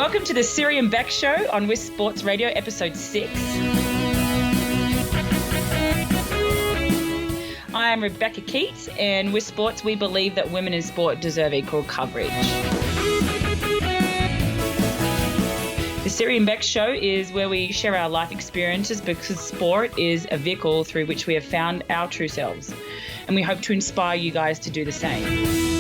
Welcome to the Siri and BEK show on With Sports Radio, episode 6. I am Rebecca Keat, and with sports, we believe that women in sport deserve equal coverage. The Siri and BEK show is where we share our life experiences because sport is a vehicle through which we have found our true selves, and we hope to inspire you guys to do the same.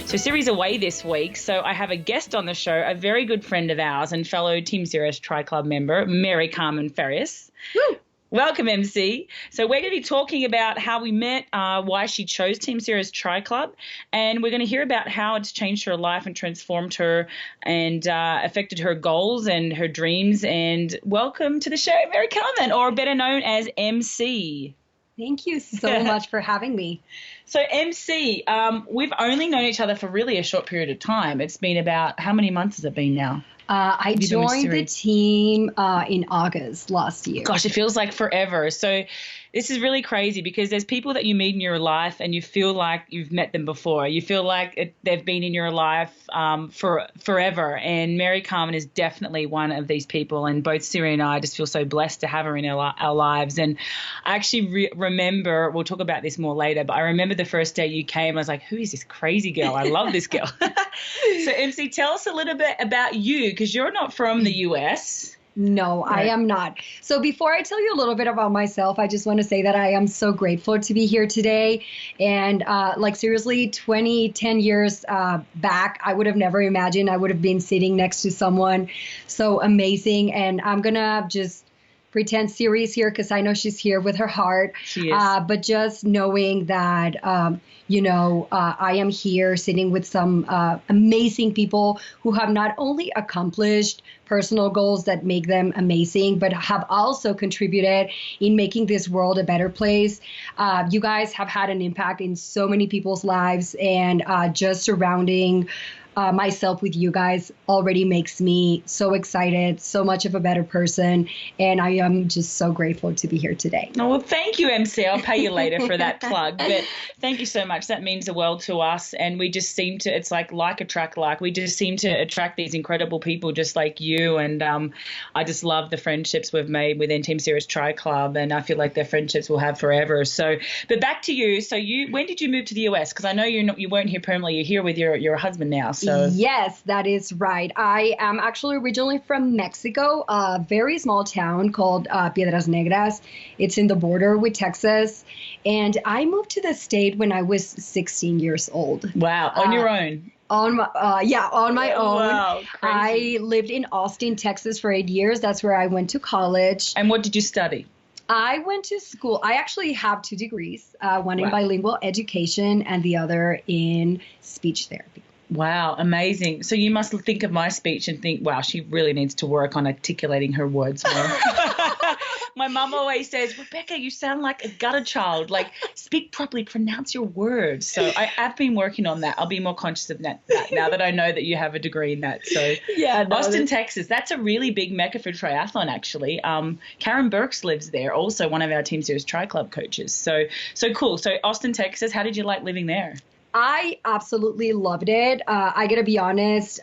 So Siri's away this week, so I have a guest on the show, a very good friend of ours and fellow Team Sirius Tri Club member, Maricarmen Farias. Woo! Welcome, MC. So we're going to be talking about how we met, why she chose Team Sirius Tri Club, and we're going to hear about how it's changed her life and transformed her and affected her goals and her dreams. And welcome to the show, Maricarmen, or better known as MC. Thank you so much for having me. So MC, we've only known each other for really a short period of time. It's been about, how many months has it been now? I joined the team in August last year. Gosh, it feels like forever. So this is really crazy because there's people that you meet in your life and you feel like you've met them before. You feel like they've been in your life for forever. And Maricarmen is definitely one of these people. And both Siri and I just feel so blessed to have her in our lives. And I actually remember, we'll talk about this more later, but I remember the first day you came, I was like, who is this crazy girl? I love this girl. So MC, tell us a little bit about you because you're not from the US. No, right. I am not. So before I tell you a little bit about myself, I just want to say that I am so grateful to be here today. And seriously, 10 years back, I would have never imagined I would have been sitting next to someone so amazing. And I'm going to just pretend Siri's here because I know she's here with her heart. She is. But just knowing that, I am here sitting with some amazing people who have not only accomplished personal goals that make them amazing, but have also contributed in making this world a better place. You guys have had an impact in so many people's lives, and just surrounding myself with you guys already makes me so excited, so much of a better person, and I am just so grateful to be here today. Oh, well, thank you, MC. I'll pay you later for that plug, but thank you so much. That means the world to us, and we just seem to, it's like attract like. We just seem to attract these incredible people just like you, and I just love the friendships we've made within Team Sirius Tri Club, and I feel like they're friendships we'll have forever. So, but back to you. So when did you move to the US? Because I know you weren't here permanently. You're here with your husband now. So yes, that is right. I am actually originally from Mexico, a very small town called Piedras Negras. It's in the border with Texas. And I moved to the state when I was 16 years old. Wow. On your own? On my own. Wow, crazy. I lived in Austin, Texas for 8 years. That's where I went to college. And what did you study? I went to school. I actually have 2 degrees, one in bilingual education and the other in speech therapy. Wow, amazing. So you must think of my speech and think, wow, she really needs to work on articulating her words more. My mum always says, Rebecca, you sound like a gutter child. Like, speak properly, pronounce your words. So I've been working on that. I'll be more conscious of that now that I know that you have a degree in that. So yeah, Austin, Texas, that's a really big mecca for triathlon, actually. Karen Burks lives there, also one of our Team Sirius Tri Club coaches. So cool. So Austin, Texas, how did you like living there? I absolutely loved it. I got to be honest,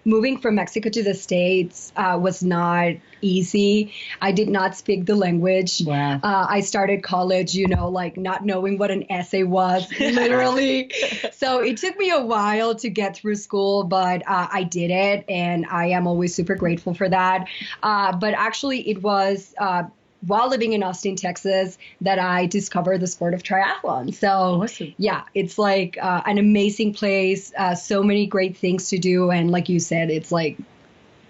moving from Mexico to the States was not easy. I did not speak the language. Wow. I started college, not knowing what an essay was, literally. So it took me a while to get through school, but I did it, and I am always super grateful for that. But actually, it was while living in Austin, Texas, that I discovered the sport of triathlon. So awesome. Yeah, it's like an amazing place, so many great things to do. And like you said, it's like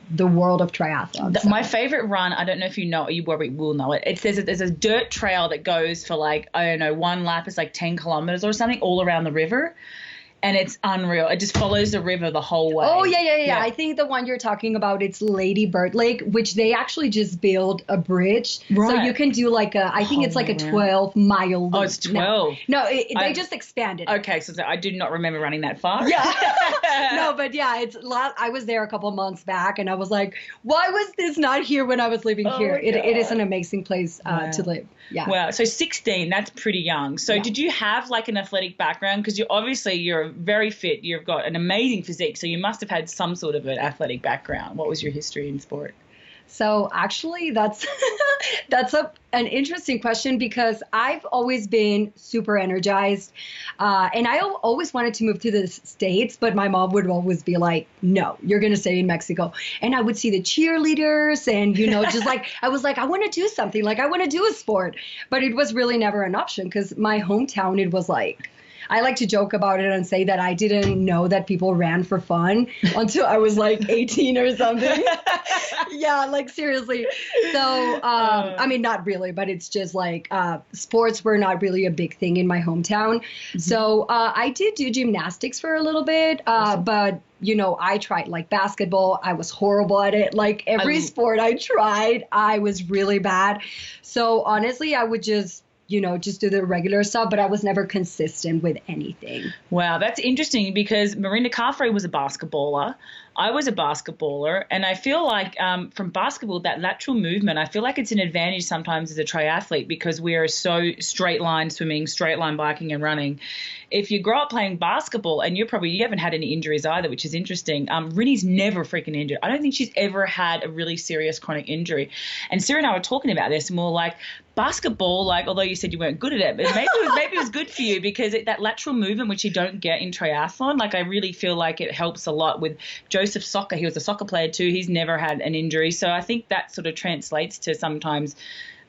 the world of triathlon. My favorite run, I don't know if you know, you probably will know it. There's a dirt trail that goes for one lap is like 10 kilometers or something all around the river. And it's unreal. It just follows the river the whole way. Oh, yeah. I think the one you're talking about, it's Lady Bird Lake, which they actually just built a bridge. Right. So you can do I think it's like a 12-mile loop. Oh, it's 12. No, they just expanded it. Okay, so I do not remember running that far. Yeah. No, but yeah, I was there a couple months back, and I was like, why was this not here when I was living here? It is an amazing place to live. Yeah. Wow. So 16, that's pretty young. So did you have an athletic background? Because you're very fit. You've got an amazing physique. So you must have had some sort of an athletic background. What was your history in sport? So actually, that's an interesting question because I've always been super energized, and I always wanted to move to the States, but my mom would always be like, "No, you're gonna stay in Mexico." And I would see the cheerleaders, and just like I was like, I want to do something, like I want to do a sport, but it was really never an option because my hometown, it was like. I like to joke about it and say that I didn't know that people ran for fun until I was like 18 or something. Yeah, like seriously. So, I mean, not really, but it's just like sports were not really a big thing in my hometown. Mm-hmm. So I did do gymnastics for a little bit, but I tried like basketball. I was horrible at it. Like every sport I tried, I was really bad. So honestly, I would just do the regular stuff, but I was never consistent with anything. Wow, that's interesting because Marinda Carfrey was a basketballer. I was a basketballer, and I feel like from basketball, that lateral movement, I feel like it's an advantage sometimes as a triathlete because we are so straight line swimming, straight line biking and running. If you grow up playing basketball and you haven't had any injuries either, which is interesting. Rinny's never freaking injured. I don't think she's ever had a really serious chronic injury. And Siri and I were talking about this and we were like, basketball, like, although you said you weren't good at it, but maybe it was good for you because that lateral movement, which you don't get in triathlon, like I really feel like it helps a lot with Joseph Soccer. He was a soccer player too. He's never had an injury. So I think that sort of translates to sometimes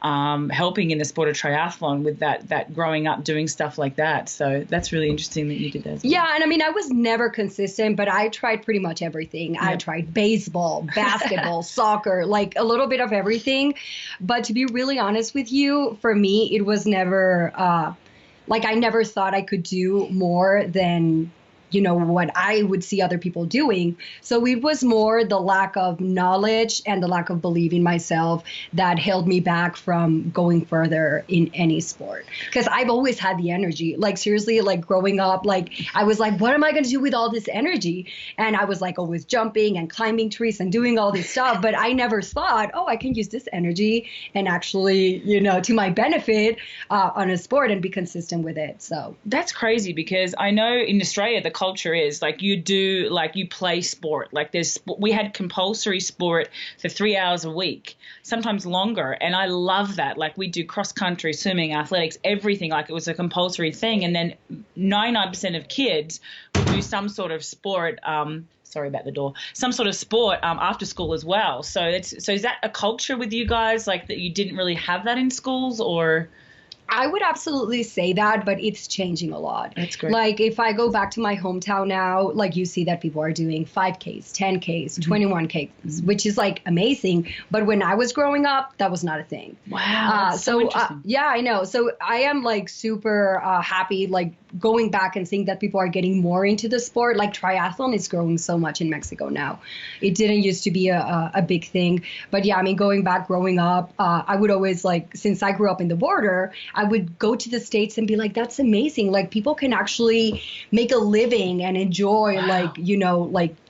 helping in the sport of triathlon with that growing up doing stuff like that. So that's really interesting that you did that as well. Yeah, and I mean, I was never consistent, but I tried pretty much everything. Yep. I tried baseball, basketball, soccer, like a little bit of everything. But to be really honest with you, for me, it was never I never thought I could do more than what I would see other people doing. So it was more the lack of knowledge and the lack of believing myself that held me back from going further in any sport. Because I've always had the energy. Like seriously, like growing up, like I was like, what am I going to do with all this energy? And I was like always jumping and climbing trees and doing all this stuff. But I never thought, I can use this energy and actually, to my benefit on a sport and be consistent with it. So that's crazy because I know in Australia, the culture is like you play sport. Like we had compulsory sport for 3 hours a week, sometimes longer. And I love that. Like we do cross country, swimming, athletics, everything. Like it was a compulsory thing. And then 99% of kids would do some sort of sport. Sorry about the door. Some sort of sport after school as well. So is that a culture with you guys like that you didn't really have that in schools or? I would absolutely say that, but it's changing a lot. That's great. Like if I go back to my hometown now, like you see that people are doing 5Ks, 10Ks, 21Ks, which is like amazing. But when I was growing up, that was not a thing. Wow. So interesting. Yeah, I know. So I am like super happy, like going back and seeing that people are getting more into the sport. Like triathlon is growing so much in Mexico now. It didn't used to be a big thing. But yeah, I mean, going back, growing up, I would always since I grew up in the border, I would go to the States and be like, that's amazing. Like people can actually make a living and enjoy like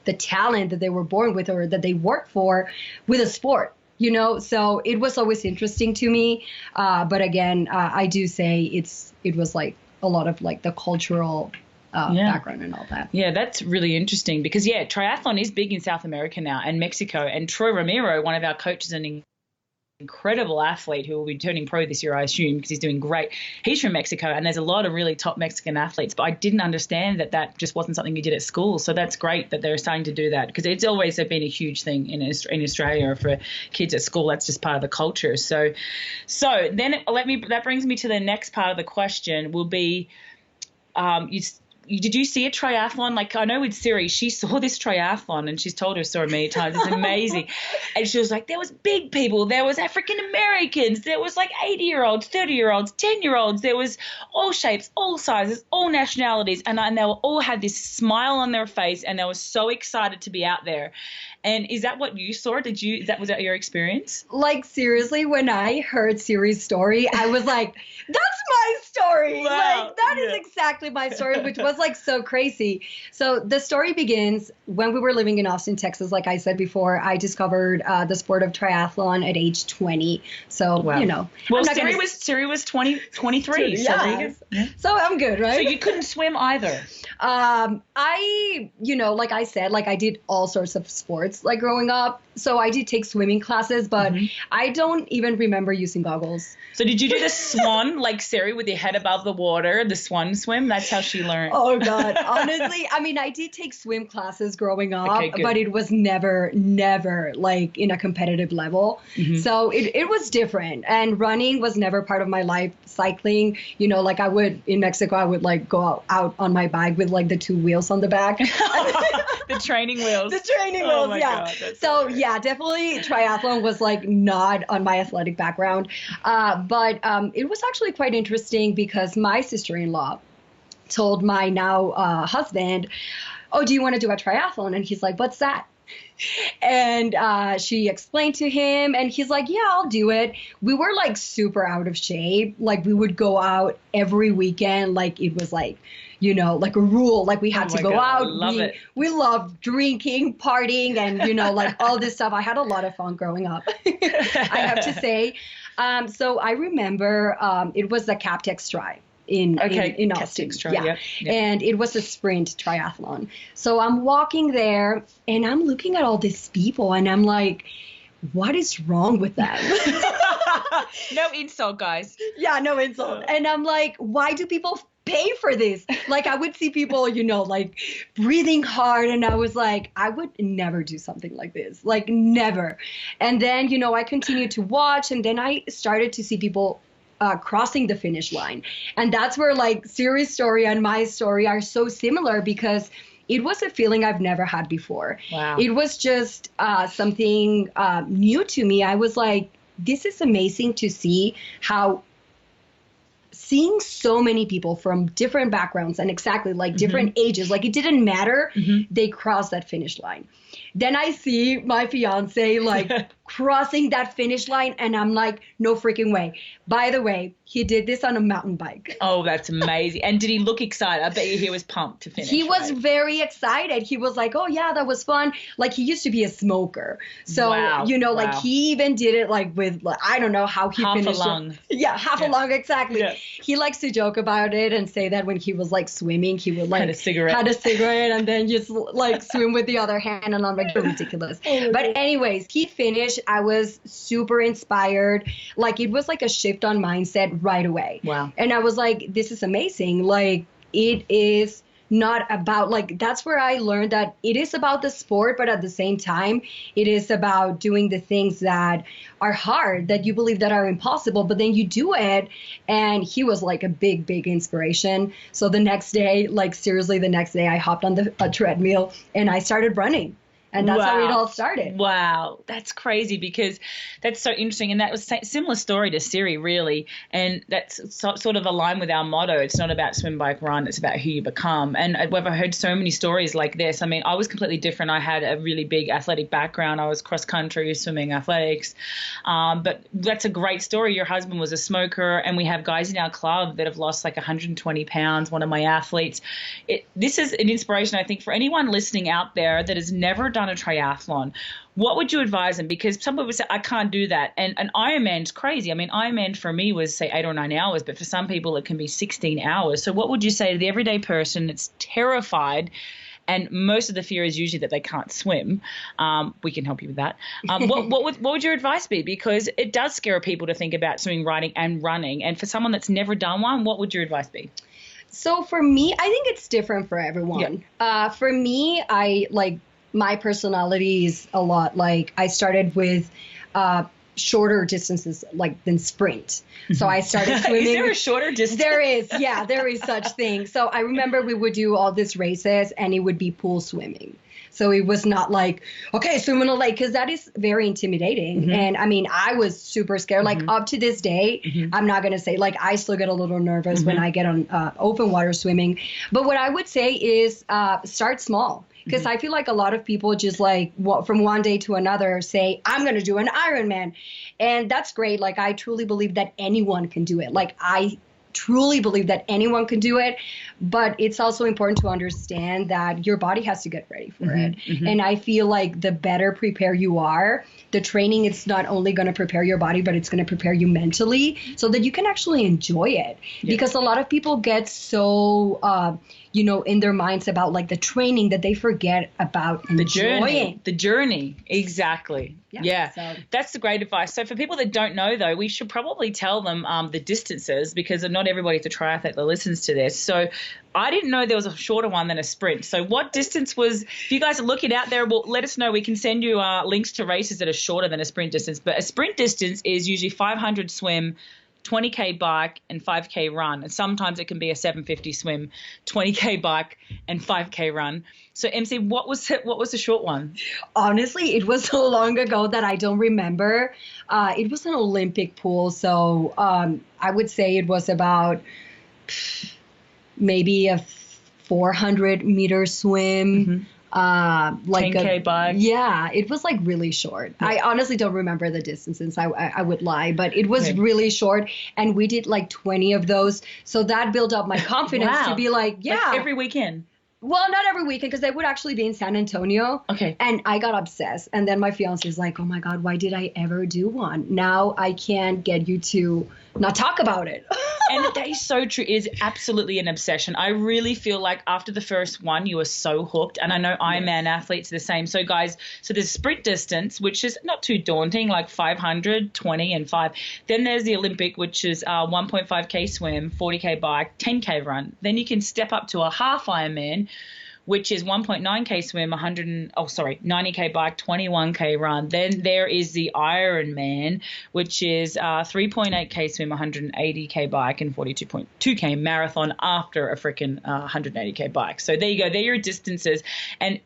the talent that they were born with or that they work for with a sport. So it was always interesting to me. But again, I do say it was like a lot of like the cultural background and all that. Yeah, that's really interesting because, triathlon is big in South America now and Mexico. And Troy Ramiro, one of our coaches and incredible athlete who will be turning pro this year, I assume, because he's doing great. He's from Mexico, and there's a lot of really top Mexican athletes, but I didn't understand that just wasn't something you did at school. So that's great that they're starting to do that because it's always been a huge thing in Australia for kids at school. That's just part of the culture. So then that brings me to the next part of the question will be, did you see a triathlon? Like I know with Siri, she saw this triathlon and she's told her story many times. It's amazing. And she was like, there was big people. There was African Americans. There was like 80-year-olds, 30-year-olds, 10-year-olds. There was all shapes, all sizes, all nationalities. And they all had this smile on their face and they were so excited to be out there. And is that what you saw? Was that your experience? Like, seriously, when I heard Siri's story, I was like, that's my story. Wow. Like, that is exactly my story, which was like so crazy. So the story begins when we were living in Austin, Texas. Like I said before, I discovered the sport of triathlon at age 20. So, wow. you know. Well, Siri was 23. Yeah. So I'm good, right? So you couldn't swim either. I, like I said, like I did all sorts of sports like growing up. So I did take swimming classes, but I don't even remember using goggles. So did you do the swan like Siri with your head above the water, the swan swim? That's how she learned. Oh, God. Honestly, I mean, I did take swim classes growing up, Okay, but it was never like in a competitive level. So it was different. And running was never part of my life. Cycling, like I would in Mexico, I would like go out on my bike with like the 2 wheels on the back. The training wheels. The training wheels, yeah. So yeah, definitely triathlon was like not on my athletic background. But it was actually quite interesting because my sister-in-law told my now husband, oh, do you want to do a triathlon? And he's like, what's that? And she explained to him and he's like, yeah, I'll do it. We were like super out of shape. Like we would go out every weekend. Like it was like, like a rule, like we had to go out. We loved drinking, partying, and, like all this stuff. I had a lot of fun growing up, I have to say. So I remember it was the Captex Tri in Austin. Yep. And it was a sprint triathlon. So I'm walking there and I'm looking at all these people and I'm like, what is wrong with them? No insult, guys. Yeah, no insult. And I'm like, why do people pay for this? Like I would see people, like breathing hard. And I was like, I would never do something like this, like never. And then, I continued to watch and then I started to see people crossing the finish line. And that's where like Siri's story and my story are so similar because it was a feeling I've never had before. Wow. It was just something new to me. I was like, this is amazing to see how seeing so many people from different backgrounds and exactly like different ages, like it didn't matter, they crossed that finish line. Then I see my fiance like crossing that finish line and I'm like, no freaking way. By the way, he did this on a mountain bike. Oh, that's amazing. And did he look excited? I bet you he was pumped to finish. He was very excited. He was like, oh yeah, that was fun. Like he used to be a smoker. So, like he even did it like with, I don't know how he finished half a lung. Yeah, half a lung, exactly. Yeah. He likes to joke about it and say that when he was like swimming, he would like had a cigarette and then just like swim with the other hand, and I'm like, you're ridiculous. But anyways, he finished. I was super inspired. Like it was like a shift on mindset right away. Wow. And I was like, this is amazing. Like it is not about like, that's where I learned that it is about the sport, but at the same time, it is about doing the things that are hard, that you believe that are impossible, but then you do it. And he was like a big, big inspiration. So the next day, like seriously, the next day I hopped on the treadmill and I started running. And that's how it all started. Wow. That's crazy because that's so interesting. And that was a similar story to Siri, really. And that's sort of aligned with our motto. It's not about swim, bike, run. It's about who you become. And I've heard so many stories like this. I mean, I was completely different. I had a really big athletic background. I was cross country, swimming, athletics. But that's a great story. Your husband was a smoker. And we have guys in our club that have lost like 120 pounds. One of my athletes. This is an inspiration, I think, for anyone listening out there that has never done a triathlon. What would you advise them? Because some people say, I can't do that. And an Ironman's crazy. I mean, Ironman for me was, say, 8 or 9 hours, but for some people it can be 16 hours. So what would you say to the everyday person that's terrified? And most of the fear is usually that they can't swim. We can help you with that. What would your advice be? Because it does scare people to think about swimming, riding, and running. And for someone that's never done one, what would your advice be? So for me, I think it's different for everyone. Yeah. For me, my personality is a lot like I started with shorter distances than sprint. So I started swimming. Is there a shorter distance? There is. Yeah, there is such thing. So I remember we would do all these races and it would be pool swimming. So it was not like, okay, swim in a lake, because that is very intimidating. And I mean, I was super scared. Like up to this day, I'm not going to say, like, I still get a little nervous when I get on open water swimming. But what I would say is start small. Because I feel like a lot of people just like from one day to another say, I'm going to do an Ironman. And that's great. Like, I truly believe that anyone can do it. Like, I truly believe that anyone can do it, but it's also important to understand that your body has to get ready for it. And I feel like the better prepared you are, the training, it's not only going to prepare your body, but it's going to prepare you mentally so that you can actually enjoy it. Because a lot of people get so, in their minds about like the training that they forget about enjoying. The journey. Exactly. Yeah. So that's the great advice. So for people that don't know, though, we should probably tell them the distances, because not everybody's a triathlete that listens to this. So I didn't know there was a shorter one than a sprint. So what distance was, if you guys are looking out there, well, let us know. We can send you links to races that are shorter than a sprint distance. But a sprint distance is usually 500 swim, 20K bike and 5K run. And sometimes it can be a 750 swim, 20K bike and 5K run. So MC, what was the short one? Honestly, it was so long ago that I don't remember. It was an Olympic pool. So I would say it was about maybe a 400 meter swim. Like 10K bike. Yeah, it was like really short. Yeah. I honestly don't remember the distances. I would lie, but it was really short, and we did like 20 of those. So that built up my confidence to be like, like every weekend. Well, not every weekend, because they would actually be in San Antonio. Okay. And I got obsessed. And then my fiance is like, oh my God, why did I ever do one? Now I can't get you to not talk about it. And that is so true. It is absolutely an obsession. I really feel like after the first one, you are so hooked. And I know Ironman athletes are the same. So guys, so there's sprint distance, which is not too daunting, like 500, 20 and 5. Then there's the Olympic, which is 1.5K swim, 40K bike, 10K run. Then you can step up to a half Ironman, which is 1.9K swim, 90K bike, 21K run. Then there is the Ironman, which is 3.8K swim, 180K bike, and 42.2K marathon after a freaking 180K bike. So there you go. They're your distances. And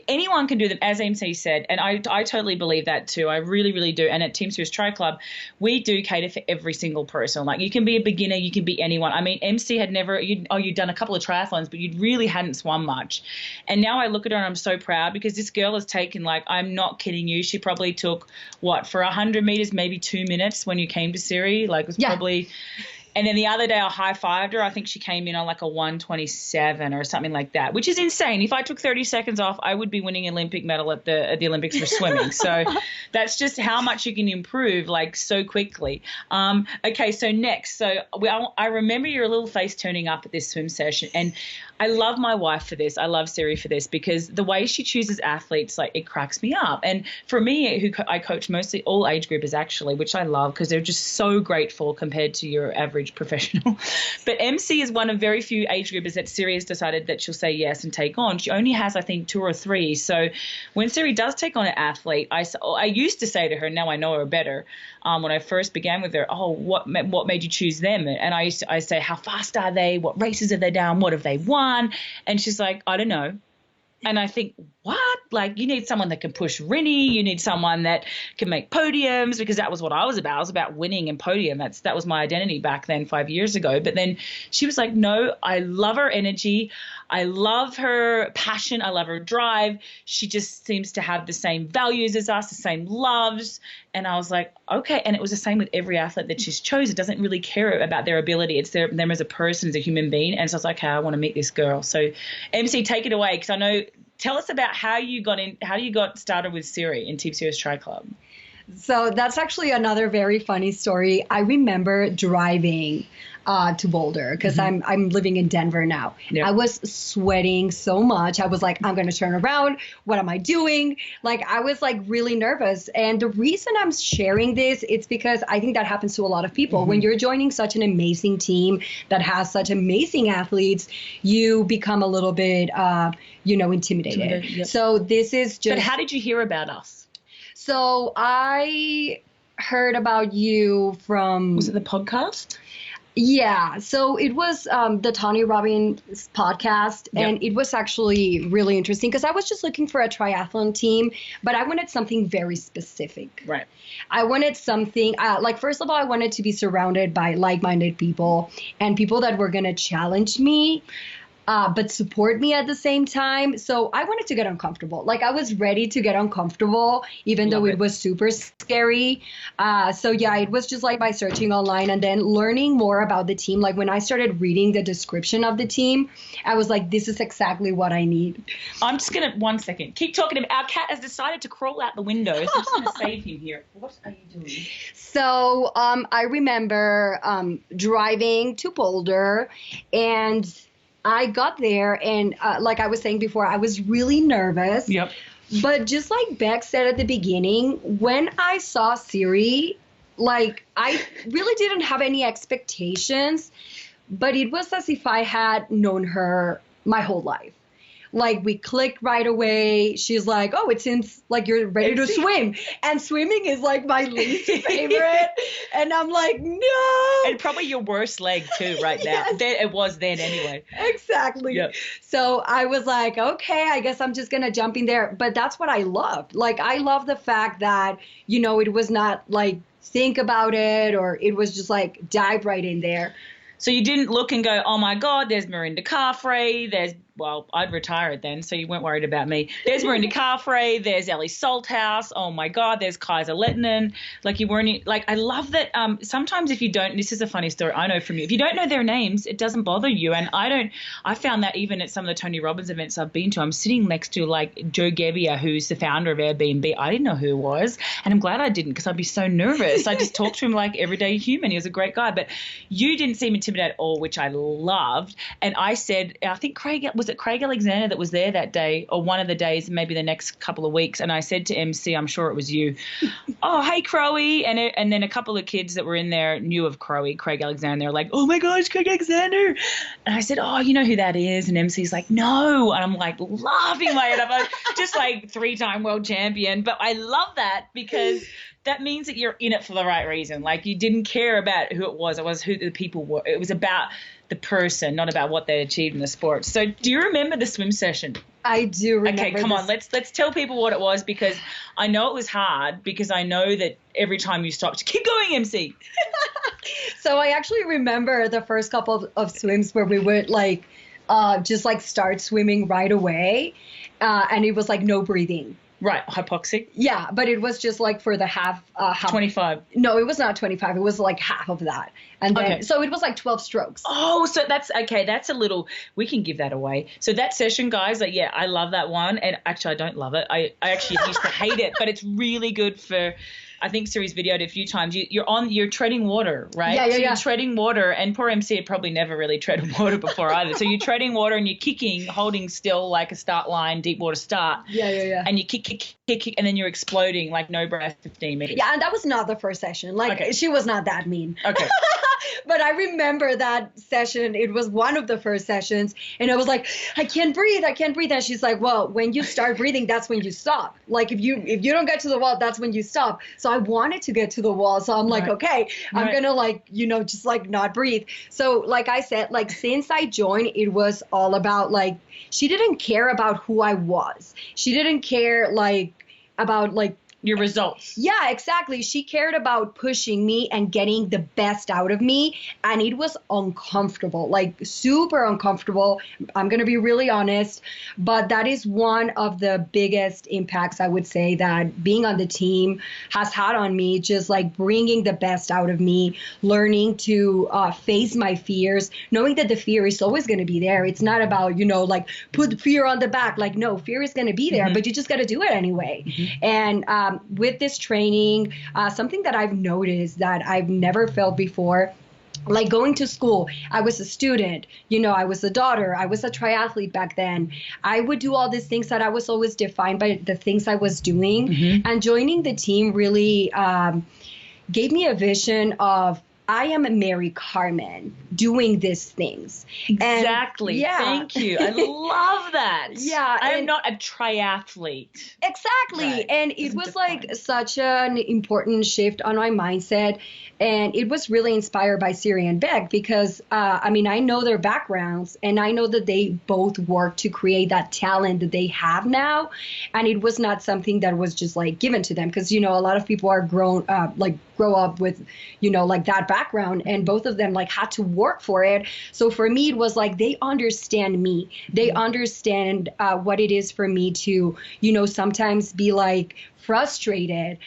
anyone can do them, as MC said. And I totally believe that too. I really, really do. And at Team Sirius Tri Club, we do cater for every single person. Like, you can be a beginner, you can be anyone. I mean, MC had never, you'd done a couple of triathlons, but you really hadn't swum much. And now I look at her and I'm so proud, because this girl has taken, like, I'm not kidding you, she probably took, for 100 meters, maybe 2 minutes when you came to Siri. Like, it was probably... And then the other day I high-fived her. I think she came in on like a 127 or something like that, which is insane. If I took 30 seconds off, I would be winning an Olympic medal at the Olympics for swimming. So that's just how much you can improve, like, so quickly. Okay, so next. So I remember your little face turning up at this swim session, and I love my wife for this. I love Siri for this, because the way she chooses athletes, like, it cracks me up. And for me, I coach mostly all age groupers, actually, which I love, because they're just so grateful compared to your average professional. But MC is one of very few age groupers that Siri has decided that she'll say yes and take on. She only has, I think, 2 or 3. So when Siri does take on an athlete, I used to say to her, now I know her better, when I first began with her, what made you choose them? And I say, how fast are they? What races have they done? What have they won? And she's like, I don't know. And I think, what? Like, you need someone that can push Rinny. You need someone that can make podiums, because that was what I was about. I was about winning and podium. That was my identity back then, 5 years ago. But then she was like, no, I love her energy. I love her passion. I love her drive. She just seems to have the same values as us, the same loves. And I was like, okay. And it was the same with every athlete that she's chosen. It doesn't really care about their ability. It's them as a person, as a human being. And so I was like, okay, I want to meet this girl. So MC, take it away, because I know, tell us about how you got started with Siri in Team Sirius Tri Club. So that's actually another very funny story. I remember driving to Boulder, because I'm living in Denver now. Yep. I was sweating so much. I was like, I'm going to turn around. What am I doing? Like, I was like really nervous. And the reason I'm sharing this, it's because I think that happens to a lot of people. When you're joining such an amazing team that has such amazing athletes, you become a little bit, intimidated. Yep. So this is just... But how did you hear about us? So I heard about you from... Was it the podcast? Yeah, so it was the Tony Robbins podcast, and it was actually really interesting, because I was just looking for a triathlon team, but I wanted something very specific. Right. I wanted something, first of all, I wanted to be surrounded by like-minded people and people that were going to challenge me. but support me at the same time. So I wanted to get uncomfortable. Like I was ready to get uncomfortable, even though it was super scary. So yeah, it was just like by searching online and then learning more about the team. Like when I started reading the description of the team, I was like, this is exactly what I need. I'm just going to, 1 second, keep talking to him. Our cat has decided to crawl out the window. So I'm just going to save him here. What are you doing? So I remember driving to Boulder, and I got there, and like I was saying before, I was really nervous. Yep. But just like Beck said at the beginning, when I saw Siri, like I really didn't have any expectations, but it was as if I had known her my whole life. Like we clicked right away. She's like, oh, it seems like you're ready to swim. And swimming is like my least favorite. And I'm like, no. And probably your worst leg too right now. Yes. It was then anyway. Exactly. Yep. So I was like, okay, I guess I'm just going to jump in there. But that's what I loved. Like I love the fact that, you know, it was not like think about it, or it was just like dive right in there. So you didn't look and go, oh my God, there's Mirinda Carfrey, well, I'd retired then, so you weren't worried about me. There's Mirinda Carfrey, there's Ellie Salthouse, oh my God, there's Kaiser Lettinen. Like you weren't, like I love that sometimes if you don't, this is a funny story I know from you, if you don't know their names, it doesn't bother you. And I found that even at some of the Tony Robbins events I've been to, I'm sitting next to like Joe Gebbia, who's the founder of Airbnb. I didn't know who he was, and I'm glad I didn't because I'd be so nervous. I just talked to him like everyday human. He was a great guy, but you didn't seem intimidated at all, which I loved. And I said, I think Craig Alexander that was there that day, or one of the days, maybe the next couple of weeks, and I said to MC, I'm sure it was you, oh, hey, Crowie, and then a couple of kids that were in there knew of Craig Alexander. They're like, oh my gosh, Craig Alexander. And I said, oh, you know who that is? And MC's like, no. And I'm like laughing my head off, just like 3-time world champion. But I love that because that means that you're in it for the right reason. Like you didn't care about who it was who the people were. It was about the person, not about what they achieved in the sport. So do you remember the swim session? I do remember. Okay, come on, let's tell people what it was, because I know it was hard, because I know that every time you stopped, keep going, MC. So I actually remember the first couple of swims where we would like just like start swimming right away, and it was like no breathing. Right, hypoxic. Yeah, but it was just like for the half. 25. No, it was not 25. It was like half of that. And then, so it was like 12 strokes. Oh, so that's okay. That's a little, we can give that away. So that session, guys, like, yeah, I love that one. And actually, I don't love it. I actually used to hate it, but it's really good for, I think Siri's videoed it a few times. You're treading water, right? Yeah. You're treading water, and poor MC had probably never really treaded water before either. So you're treading water and you're kicking, holding still like a start line, deep water start. Yeah. And you kick, and then you're exploding like no breath 15 meters. Yeah, and that was not the first session. Like she was not that mean. Okay. But I remember that session. It was one of the first sessions, and I was like, I can't breathe. And she's like, well, when you start breathing, that's when you stop. Like if you don't get to the wall, that's when you stop. So I wanted to get to the wall. So I'm like, okay, I'm going to like, just like not breathe. So like I said, like since I joined, it was all about like, she didn't care about who I was. She didn't care like about like, your results. Yeah, exactly. She cared about pushing me and getting the best out of me. And it was uncomfortable, like super uncomfortable. I'm going to be really honest. But that is one of the biggest impacts, I would say, that being on the team has had on me, just like bringing the best out of me, learning to face my fears, knowing that the fear is always going to be there. It's not about, like put fear on the back. Like, no, fear is going to be there, but you just got to do it anyway. And with this training, something that I've noticed that I've never felt before, like going to school, I was a student, I was a daughter, I was a triathlete back then. I would do all these things that I was always defined by the things I was doing. And joining the team really gave me a vision of, I am a Maricarmen doing these things. Exactly. And, Thank you. I love that. Yeah. I am not a triathlete. Exactly. Right. And it was like such an important shift on my mindset. And it was really inspired by Siri and Beck because, I know their backgrounds and I know that they both work to create that talent that they have now. And it was not something that was just like given to them because, a lot of people are grow up with, like that background. background, and both of them like had to work for it. So for me, it was like they understand me. They understand what it is for me to, sometimes be like frustrated,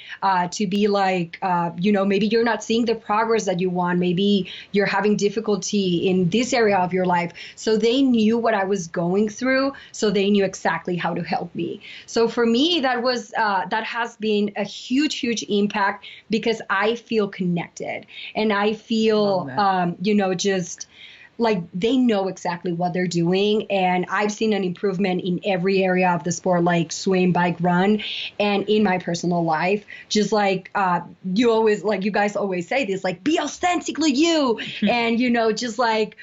to be like, maybe you're not seeing the progress that you want. Maybe you're having difficulty in this area of your life. So they knew what I was going through. So they knew exactly how to help me. So for me, that has been a huge, huge impact because I feel connected and I feel, just like they know exactly what they're doing. And I've seen an improvement in every area of the sport, like swim, bike, run, and in my personal life. Just like you guys always say this, like be authentically you and, just like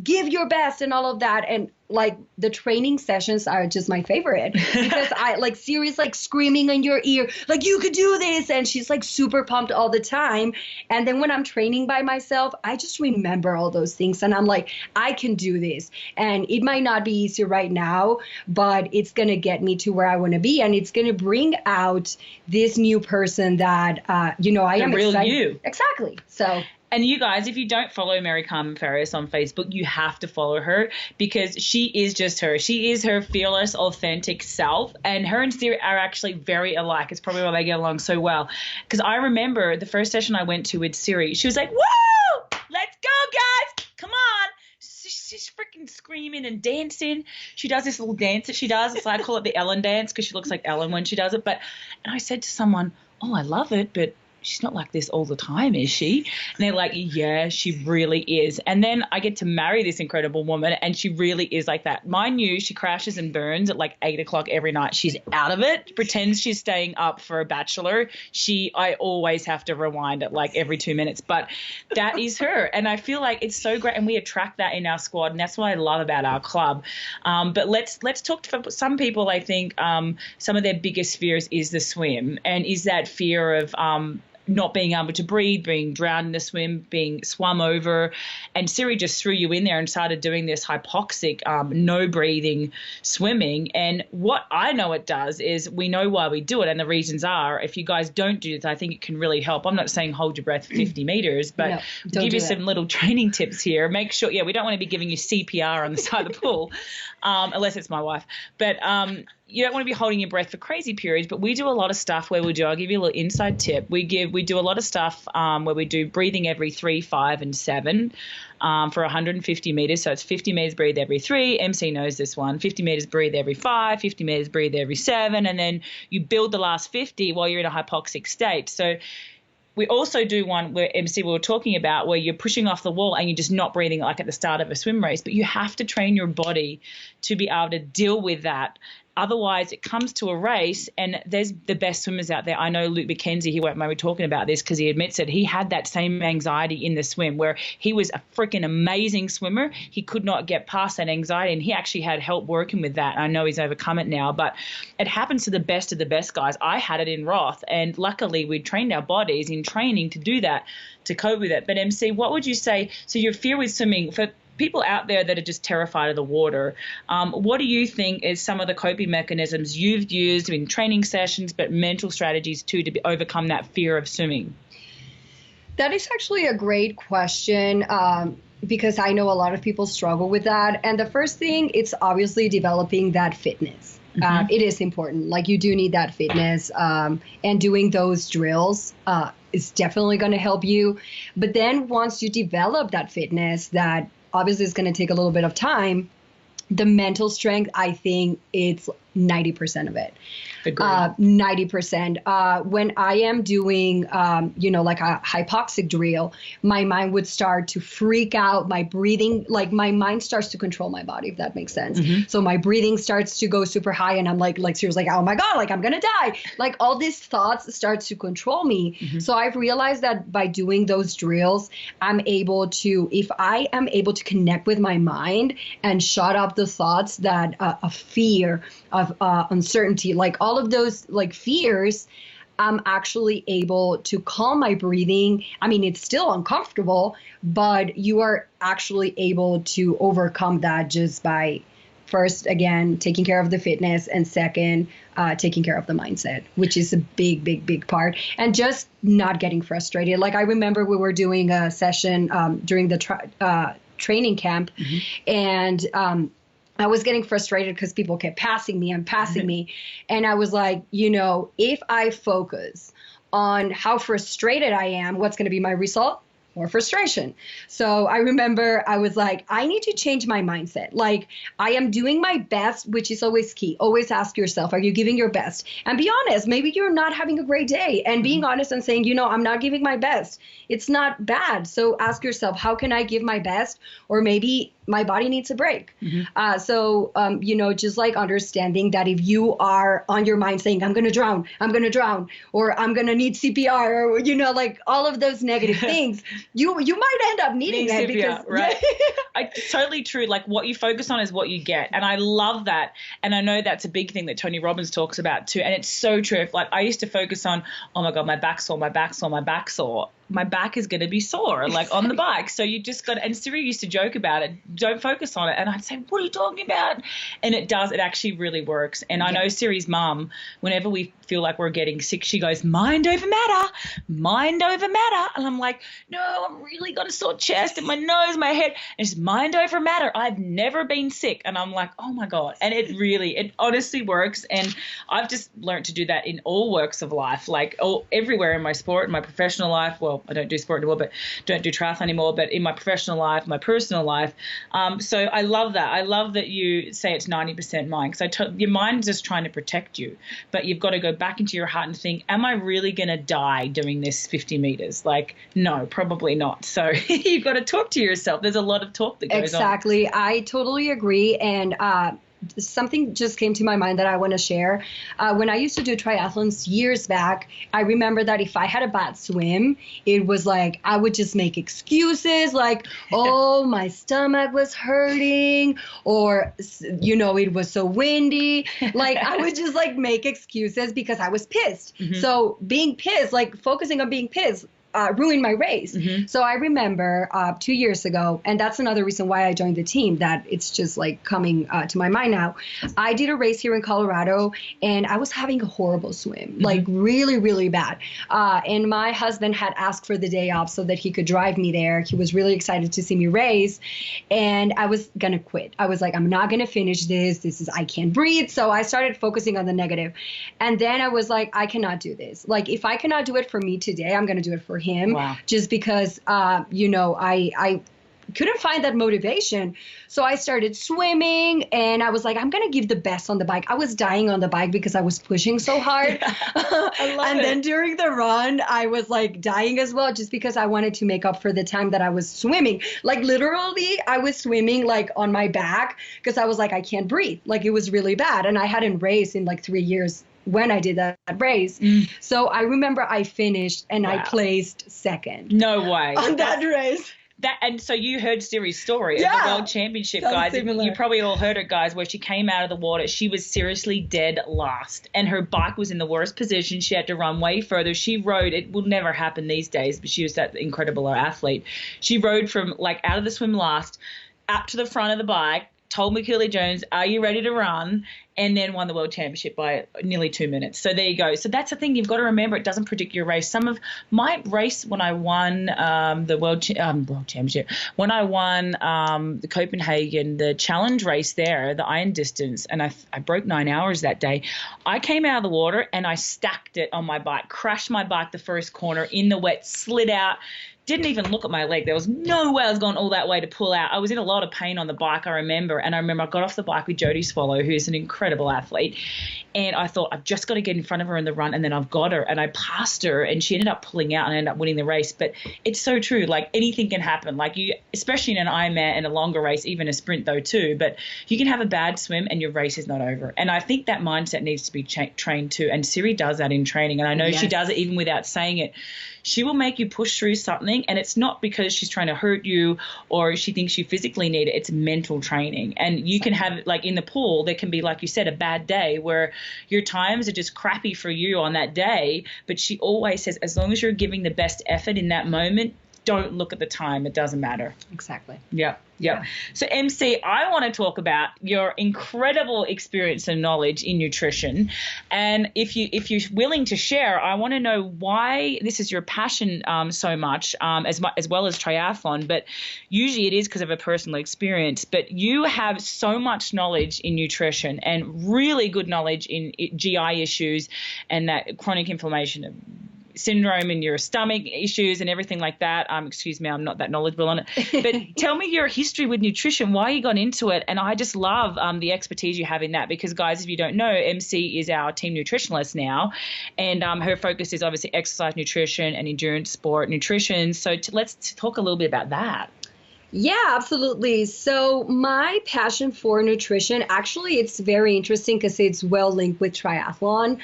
give your best and all of that. And like the training sessions are just my favorite because I like Siri's like screaming in your ear, like you could do this. And she's like super pumped all the time. And then when I'm training by myself, I just remember all those things. And I'm like, I can do this. And it might not be easy right now, but it's going to get me to where I want to be. And it's going to bring out this new person that, I am real excited. you. Exactly. So. And you guys, if you don't follow Maricarmen Farias on Facebook, you have to follow her because she is just her. She is her fearless, authentic self. And her and Siri are actually very alike. It's probably why they get along so well. Because I remember the first session I went to with Siri, she was like, woo, let's go, guys. Come on. She's freaking screaming and dancing. She does this little dance that she does. It's like, I call it the Ellen dance because she looks like Ellen when she does it. And I said to someone, oh, I love it, but she's not like this all the time, is she? And they're like, yeah, she really is. And then I get to marry this incredible woman, and she really is like that. Mind you, she crashes and burns at like 8 o'clock every night. She's out of it, pretends she's staying up for a bachelor. I always have to rewind it like every 2 minutes. But that is her. And I feel like it's so great, and we attract that in our squad, and that's what I love about our club. But let's talk to some people. I think some of their biggest fears is the swim, and is that fear of not being able to breathe, being drowned in the swim, being swum over. And Siri just threw you in there and started doing this hypoxic, no breathing swimming. And what I know it does is we know why we do it. And the reasons are, if you guys don't do this, I think it can really help. I'm not saying hold your breath for 50 meters, but to give you some little training tips here. Make sure, we don't want to be giving you CPR on the side of the pool, unless it's my wife. But you don't want to be holding your breath for crazy periods, but we do a lot of stuff where I'll give you a little inside tip. We do a lot of stuff where we do breathing every 3, 5, and 7 for 150 meters. So it's 50 meters breathe every 3. MC knows this one. 50 meters breathe every 5, 50 meters breathe every 7. And then you build the last 50 while you're in a hypoxic state. So we also do one where MC we were talking about where you're pushing off the wall and you're just not breathing like at the start of a swim race, but you have to train your body to be able to deal with that. Otherwise, it comes to a race, and there's the best swimmers out there. I know Luke McKenzie, he won't mind me talking about this because he admits it. He had that same anxiety in the swim where he was a freaking amazing swimmer. He could not get past that anxiety, and he actually had help working with that. I know he's overcome it now, but it happens to the best of the best guys. I had it in Roth, and luckily we trained our bodies in training to do that, to cope with it. But MC, what would you say? So your fear with swimming, for people out there that are just terrified of the water, what do you think is some of the coping mechanisms you've used in training sessions, but mental strategies too, to overcome that fear of swimming? That is actually a great question, because I know a lot of people struggle with that. And the first thing, it's obviously developing that fitness. It is important. Like, you do need that fitness, and doing those drills is definitely going to help you. But then once you develop that fitness, that obviously it's going to take a little bit of time, the mental strength, I think it's 90% of it. 90%. When I am doing, like a hypoxic drill, my mind would start to freak out. My breathing, like my mind starts to control my body, if that makes sense. So my breathing starts to go super high, and I'm like seriously, like, oh my God, like I'm going to die. Like all these thoughts starts to control me. So I've realized that by doing those drills, I'm able to, if I am able to connect with my mind and shut up the thoughts that of fear, of uncertainty, like all of those like fears, I'm actually able to calm my breathing. I mean, it's still uncomfortable, but you are actually able to overcome that just by first, again, taking care of the fitness, and second, taking care of the mindset, which is a big, big, big part. And just not getting frustrated. Like I remember we were doing a session during the training camp, and I was getting frustrated because people kept passing me and passing me. And I was like, if I focus on how frustrated I am, what's going to be my result? More frustration. So I remember I was like, I need to change my mindset. Like I am doing my best, which is always key. Always ask yourself, are you giving your best? And be honest, maybe you're not having a great day, and being honest and saying, I'm not giving my best. It's not bad. So ask yourself, how can I give my best? Or maybe my body needs a break. Just like understanding that if you are on your mind saying, I'm going to drown, or I'm going to need CPR, or, like all of those negative things, you might end up needing that CPR, because right. It's totally true. Like what you focus on is what you get. And I love that. And I know that's a big thing that Tony Robbins talks about too. And it's so true. Like I used to focus on, oh my God, my back's sore. My back is going to be sore, like on the bike. So you just got, and Siri used to joke about it, don't focus on it. And I'd say, what are you talking about? And it actually really works. And I know Siri's mum, whenever we feel like we're getting sick, she goes, mind over matter. And I'm like, no, I'm really got a sore chest and my nose, my head. And it's mind over matter. I've never been sick. And I'm like, oh my God. And it honestly works. And I've just learned to do that in all works of life, like everywhere in my sport, in my professional life. Well, I don't do sport anymore, but don't do triathlon anymore, but in my professional life, my personal life. So I love that. I love that you say it's 90% mind, because your mind's just trying to protect you, but you've got to go back into your heart and think, am I really going to die doing this 50 meters? Like, no, probably not. So you've got to talk to yourself. There's a lot of talk that goes on. Exactly. I totally agree. And something just came to my mind that I want to share. When I used to do triathlons years back, I remember that if I had a bad swim, it was like I would just make excuses like, oh, my stomach was hurting, or, it was so windy. Like I would just like make excuses because I was pissed. So being pissed, like focusing on being pissed, ruined my race. So I remember 2 years ago, and that's another reason why I joined the team, that it's just like coming to my mind now. I did a race here in Colorado, and I was having a horrible swim, like really, really bad. And my husband had asked for the day off so that he could drive me there. He was really excited to see me race, and I was going to quit. I was like, I'm not going to finish this. I can't breathe. So I started focusing on the negative. And then I was like, I cannot do this. Like, if I cannot do it for me today, I'm going to do it for him. Just because, I couldn't find that motivation. So I started swimming, and I was like, I'm going to give the best on the bike. I was dying on the bike because I was pushing so hard. And then during the run, I was like dying as well, just because I wanted to make up for the time that I was swimming. Like literally, I was swimming like on my back because I was like, I can't breathe. Like it was really bad. And I hadn't raced in like 3 years when I did that race. So I remember I finished and I placed second. No way. On that race. And so you heard Siri's story at the World Championship, guys. Similar. You probably all heard it, guys, where she came out of the water. She was seriously dead last, and her bike was in the worst position. She had to run way further. She rode, it will never happen these days, but she was that incredible athlete. She rode from like out of the swim last up to the front of the bike, told McKinley Jones, are you ready to run? And then won the World Championship by nearly 2 minutes. So there you go. So that's the thing. You've got to remember, it doesn't predict your race. Some of my race when I won the World Championship, when I won the Copenhagen, the challenge race there, the iron distance, and I broke 9 hours that day. I came out of the water and I stacked it on my bike, crashed my bike the first corner in the wet, slid out, didn't even look at my leg. There was no way I was going all that way to pull out. I was in a lot of pain on the bike, I remember. And I remember I got off the bike with Jodie Swallow, who's an incredible athlete. And I thought, I've just got to get in front of her in the run, and then I've got her. And I passed her, and she ended up pulling out and ended up winning the race. But it's so true. Like, anything can happen. Like, you, especially in an Ironman and a longer race, even a sprint though too. But you can have a bad swim and your race is not over. And I think that mindset needs to be trained too. And Siri does that in training. And I know she does it even without saying it. She will make you push through something, and it's not because she's trying to hurt you or she thinks you physically need it. It's mental training. And you can have, like in the pool, there can be, like you said, a bad day where your times are just crappy for you on that day. But she always says, as long as you're giving the best effort in that moment, don't look at the time. It doesn't matter. Exactly. Yeah. So MC, I want to talk about your incredible experience and knowledge in nutrition. And if you're willing to share, I want to know why this is your passion so much, as well as triathlon. But usually it is because of a personal experience. But you have so much knowledge in nutrition and really good knowledge in GI issues and that chronic inflammation syndrome and your stomach issues and everything like that. Excuse me, I'm not that knowledgeable on it. But tell me your history with nutrition, why you got into it. And I just love the expertise you have in that because, guys, if you don't know, MC is our team nutritionist now. And her focus is obviously exercise nutrition and endurance sport nutrition. So let's talk a little bit about that. Yeah, absolutely. So my passion for nutrition, actually, it's very interesting because it's well linked with triathlon.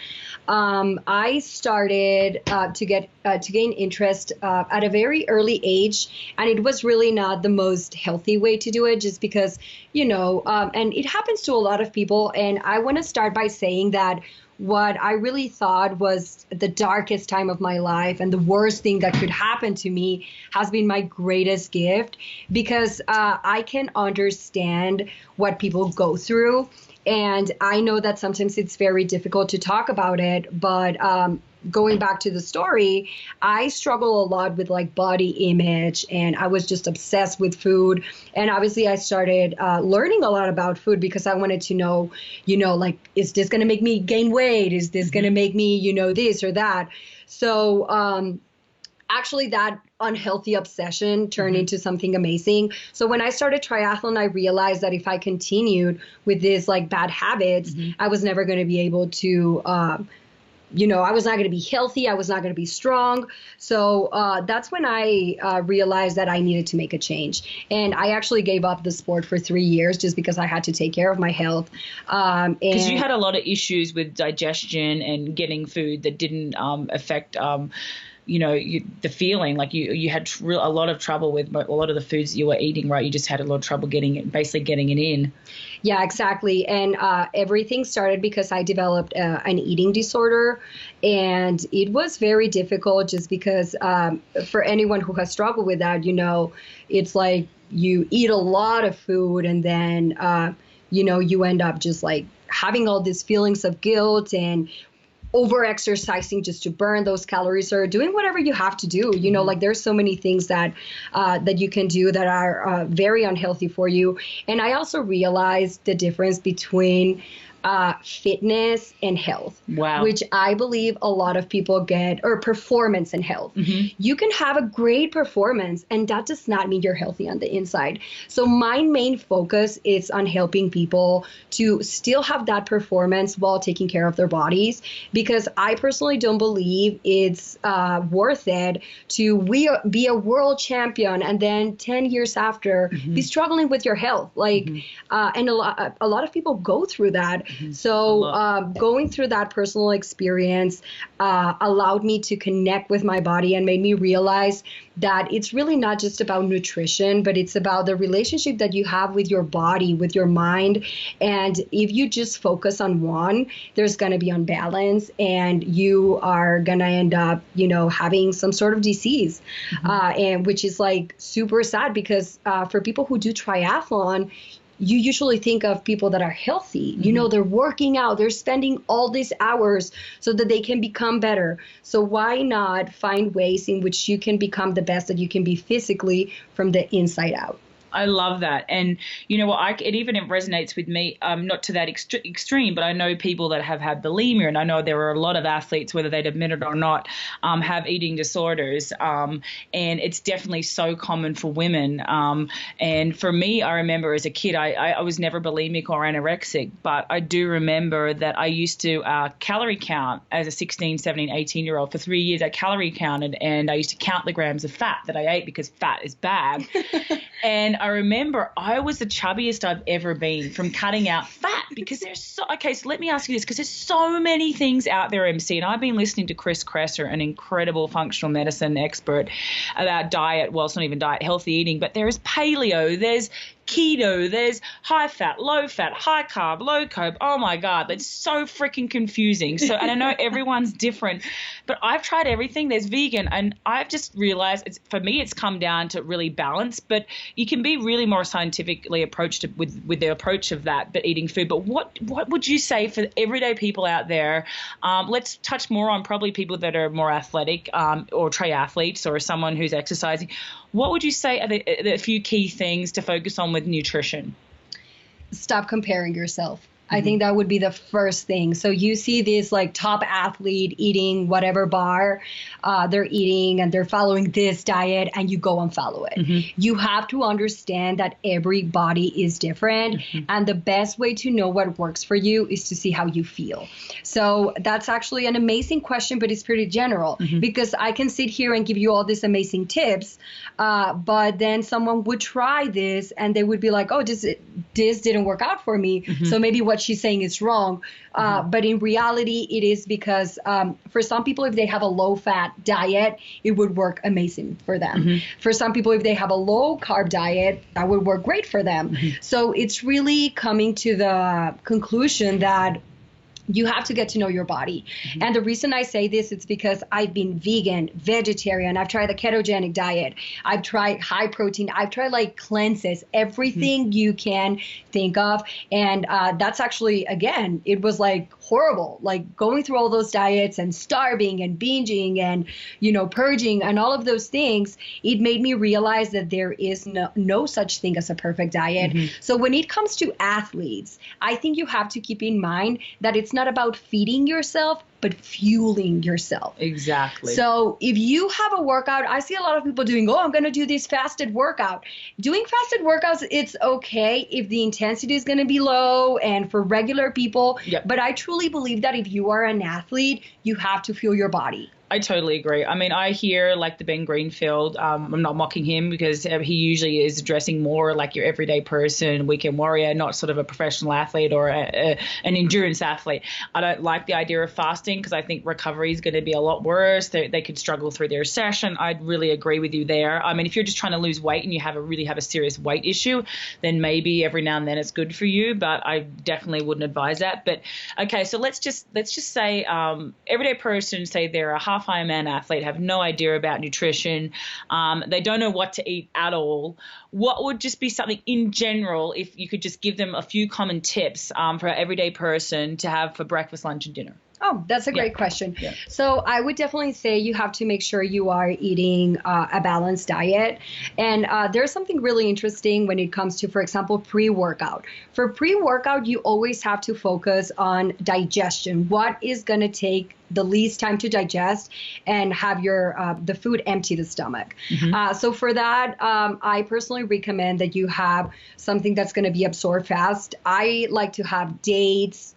I started to gain interest at a very early age, and it was really not the most healthy way to do it, just because, and it happens to a lot of people. And I want to start by saying that what I really thought was the darkest time of my life and the worst thing that could happen to me has been my greatest gift, because I can understand what people go through. And I know that sometimes it's very difficult to talk about it, but going back to the story, I struggle a lot with like body image, and I was just obsessed with food. And obviously I started learning a lot about food because I wanted to know, like, is this going to make me gain weight? Is this going to make me, this or that? So actually that unhealthy obsession turned into something amazing. So when I started triathlon, I realized that if I continued with these like bad habits, I was never going to be able to I was not going to be healthy. I was not going to be strong. So that's when I realized that I needed to make a change. And I actually gave up the sport for 3 years just because I had to take care of my health. Because you had a lot of issues with digestion and getting food that didn't affect the feeling, like you had a lot of trouble with a lot of the foods you were eating, right? You just had a lot of trouble getting it in. Yeah, exactly. And everything started because I developed an eating disorder, and it was very difficult just because for anyone who has struggled with that, it's like you eat a lot of food and then, you end up just like having all these feelings of guilt and over exercising just to burn those calories, or doing whatever you have to do. Like there's so many things that you can do that are very unhealthy for you. And I also realized the difference between fitness and health. Wow. Which I believe a lot of people get, or performance and health. You can have a great performance, and that does not mean you're healthy on the inside. So my main focus is on helping people to still have that performance while taking care of their bodies, because I personally don't believe it's worth it to be a world champion and then 10 years after be struggling with your health. Like, and a lot of people go through that. So going through that personal experience allowed me to connect with my body and made me realize that it's really not just about nutrition, but it's about the relationship that you have with your body, with your mind. And if you just focus on one, there's going to be unbalance, and you are going to end up, having some sort of disease, and which is like super sad, because for people who do triathlon, you usually think of people that are healthy. They're working out, they're spending all these hours so that they can become better. So why not find ways in which you can become the best that you can be physically from the inside out? I love that. And you know what, it even resonates with me, not to that extreme, but I know people that have had bulimia, and I know there are a lot of athletes, whether they'd admit it or not, have eating disorders. And it's definitely so common for women. And for me, I remember as a kid, I was never bulimic or anorexic, but I do remember that I used to calorie count as a 16, 17, 18-year-old. For 3 years, I calorie counted, and I used to count the grams of fat that I ate, because fat is bad. And I remember I was the chubbiest I've ever been from cutting out fat, because so let me ask you this, because there's so many things out there, MC, and I've been listening to Chris Kresser, an incredible functional medicine expert, about diet. Well, it's not even diet, healthy eating, but there's paleo, there's keto, there's high fat, low carb, low carb. Oh my God, that's so freaking confusing. So, and I know everyone's different, but I've tried everything. There's vegan, and I've just realized for me, it's come down to really balance, but you can be really more scientifically approached with the approach of that, but eating food. But what would you say for everyday people out there? Let's touch more on probably people that are more athletic, or triathletes, or someone who's exercising. What would you say are the few key things to focus on with nutrition? Stop comparing yourself. I think that would be the first thing. So you see this like top athlete eating whatever bar they're eating, and they're following this diet, and you go and follow it. You have to understand that every body is different, and the best way to know what works for you is to see how you feel. So that's actually an amazing question, but it's pretty general, because I can sit here and give you all these amazing tips, but then someone would try this and they would be like, oh, this didn't work out for me. So maybe what she's saying is wrong. But in reality, it is because for some people, if they have a low-fat diet, it would work amazing for them. For some people, if they have a low-carb diet, that would work great for them. So it's really coming to the conclusion that you have to get to know your body. And the reason I say this, it's because I've been vegan, vegetarian. I've tried the ketogenic diet. I've tried high protein. I've tried like cleanses, everything you can think of. And that's actually, again, it was like horrible, like going through all those diets and starving and binging and, purging and all of those things. It made me realize that there is no such thing as a perfect diet. So when it comes to athletes, I think you have to keep in mind that it's not about feeding yourself, but fueling yourself. Exactly. So if you have a workout, I see a lot of people doing, I'm going to do this fasted workout. Doing fasted workouts, it's okay if the intensity is going to be low and for regular people. But I truly believe that if you are an athlete, you have to fuel your body. I totally agree. I mean, I hear like the Ben Greenfield, I'm not mocking him because he usually is addressing more like your everyday person, weekend warrior, not sort of a professional athlete or an endurance athlete. I don't like the idea of fasting because I think recovery is going to be a lot worse. They could struggle through their session. I'd really agree with you there. I mean, if you're just trying to lose weight and you really have a serious weight issue, then maybe every now and then it's good for you, but I definitely wouldn't advise that. But okay, so let's just say everyday person, say they're a half Ironman athlete, have no idea about nutrition. They don't know what to eat at all. What would just be something in general, if you could just give them a few common tips for an everyday person to have for breakfast, lunch, and dinner? Oh, that's a great question. So I would definitely say you have to make sure you are eating a balanced diet. And there's something really interesting when it comes to, for example, pre-workout. For pre-workout, you always have to focus on digestion. What is going to take the least time to digest and have your the food empty the stomach. So for that, I personally recommend that you have something that's going to be absorbed fast. I like to have dates,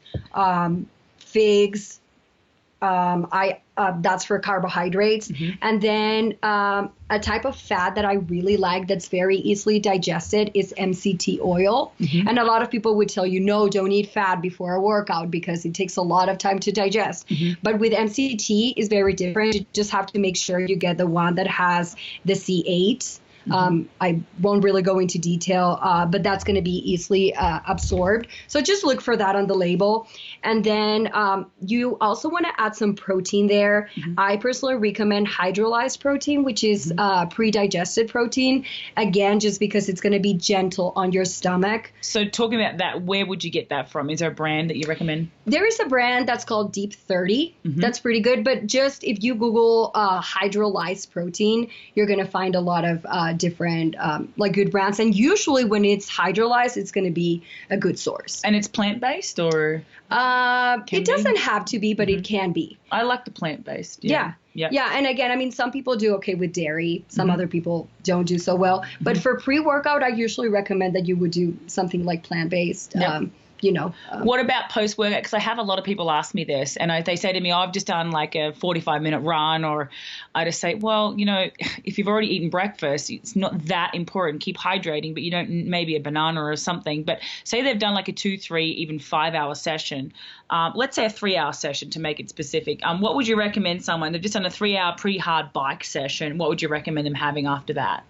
figs. That's for carbohydrates. And then a type of fat that I really like that's very easily digested is MCT oil. And a lot of people would tell you, no, don't eat fat before a workout because it takes a lot of time to digest. But with MCT, it's very different. You just have to make sure you get the one that has the C8. I won't really go into detail, but that's going to be easily absorbed. So just look for that on the label. And then you also want to add some protein there. I personally recommend hydrolyzed protein, which is pre-digested protein. Again, just because it's going to be gentle on your stomach. So talking about that, where would you get that from? Is there a brand that you recommend? There is a brand that's called Deep 30. That's pretty good. But just if you Google hydrolyzed protein, you're going to find a lot of different like good brands. And usually when it's hydrolyzed, it's going to be a good source. And it's plant-based or? It doesn't have to be, but it can be. I like the plant-based. Yeah. And again, I mean, some people do okay with dairy. Some other people don't do so well. But for pre-workout, I usually recommend that you would do something like plant-based. What about post-workout? Because I have a lot of people ask me this, and they say to me, I've just done like a 45-minute run, or I just say, well, if you've already eaten breakfast, it's not that important. Keep hydrating, but you don't, maybe a banana or something. But say they've done like a 2, 3, even 5-hour session. Let's say a 3-hour session to make it specific. What would you recommend someone? They've just done a 3-hour pre-hard bike session. What would you recommend them having after that?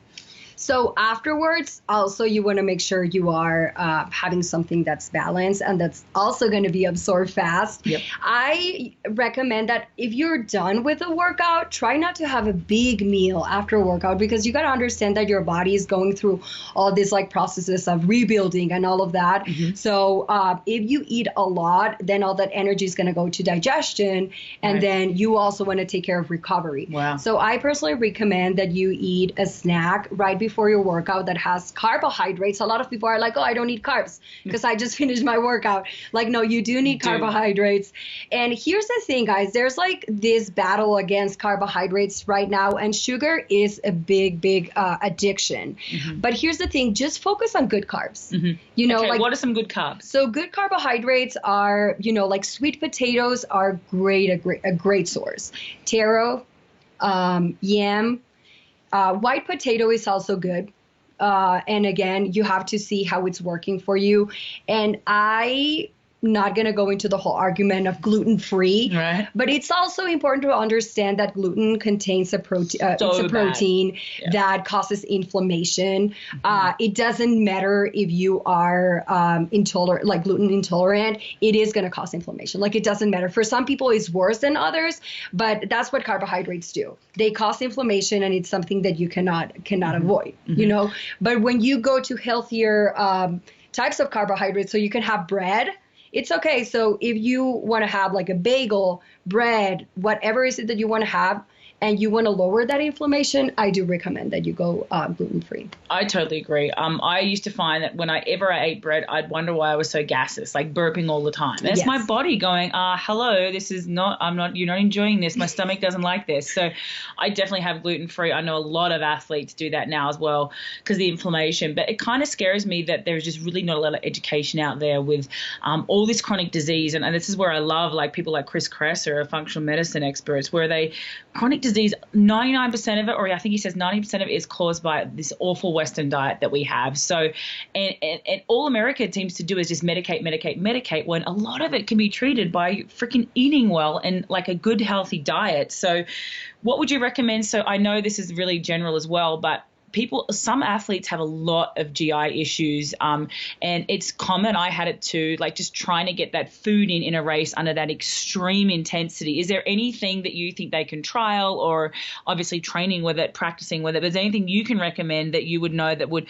So afterwards, also you want to make sure you are having something that's balanced and that's also going to be absorbed fast. Yep. I recommend that if you're done with the workout, try not to have a big meal after workout, because you got to understand that your body is going through all these like processes of rebuilding and all of that. Mm-hmm. So if you eat a lot, then all that energy is going to go to digestion, and then you also want to take care of recovery. Wow. So I personally recommend that you eat a snack right before your workout that has carbohydrates. A lot of people are like, oh, I don't need carbs because I just finished my workout. Like, no, you do need carbohydrates. And here's the thing, guys, there's like this battle against carbohydrates right now, and sugar is a big addiction. Mm-hmm. But here's the thing, just focus on good carbs. Mm-hmm. You know, okay, like, what are some good carbs? So good carbohydrates are, you know, like sweet potatoes are a great source. Taro, yam, white potato is also good. And again, you have to see how it's working for you. And I'm not going to go into the whole argument of gluten-free, right. But it's also important to understand that gluten contains a protein that causes inflammation. Mm-hmm. It doesn't matter if you are intolerant, like gluten intolerant, it is going to cause inflammation. Like, it doesn't matter. For some people, it's worse than others, but that's what carbohydrates do. They cause inflammation, and it's something that you cannot avoid, you know. But when you go to healthier types of carbohydrates, so you can have bread, it's okay. So if you want to have like a bagel, bread, whatever is it that you want to have, and you want to lower that inflammation, I do recommend that you go gluten-free. I totally agree. I used to find that whenever I ate bread, I'd wonder why I was so gaseous, like burping all the time. And it's my body going, hello, this is not, you're not enjoying this. My stomach doesn't like this. So I definitely have gluten-free. I know a lot of athletes do that now as well because of the inflammation. But it kind of scares me that there's just really not a lot of education out there with all this chronic disease. And this is where I love like people like Chris Kresser, functional medicine experts, where chronic disease, 99% of it, or I think he says 90% of it, is caused by this awful Western diet that we have. So, and all America seems to do is just medicate, when a lot of it can be treated by freaking eating well and like a good, healthy diet. So what would you recommend? So I know this is really general as well, but some athletes have a lot of GI issues, and it's common. I had it too, like just trying to get that food in a race under that extreme intensity. Is there anything that you think they can trial, or obviously training with it, practicing with it, but is there anything you can recommend that you would know that would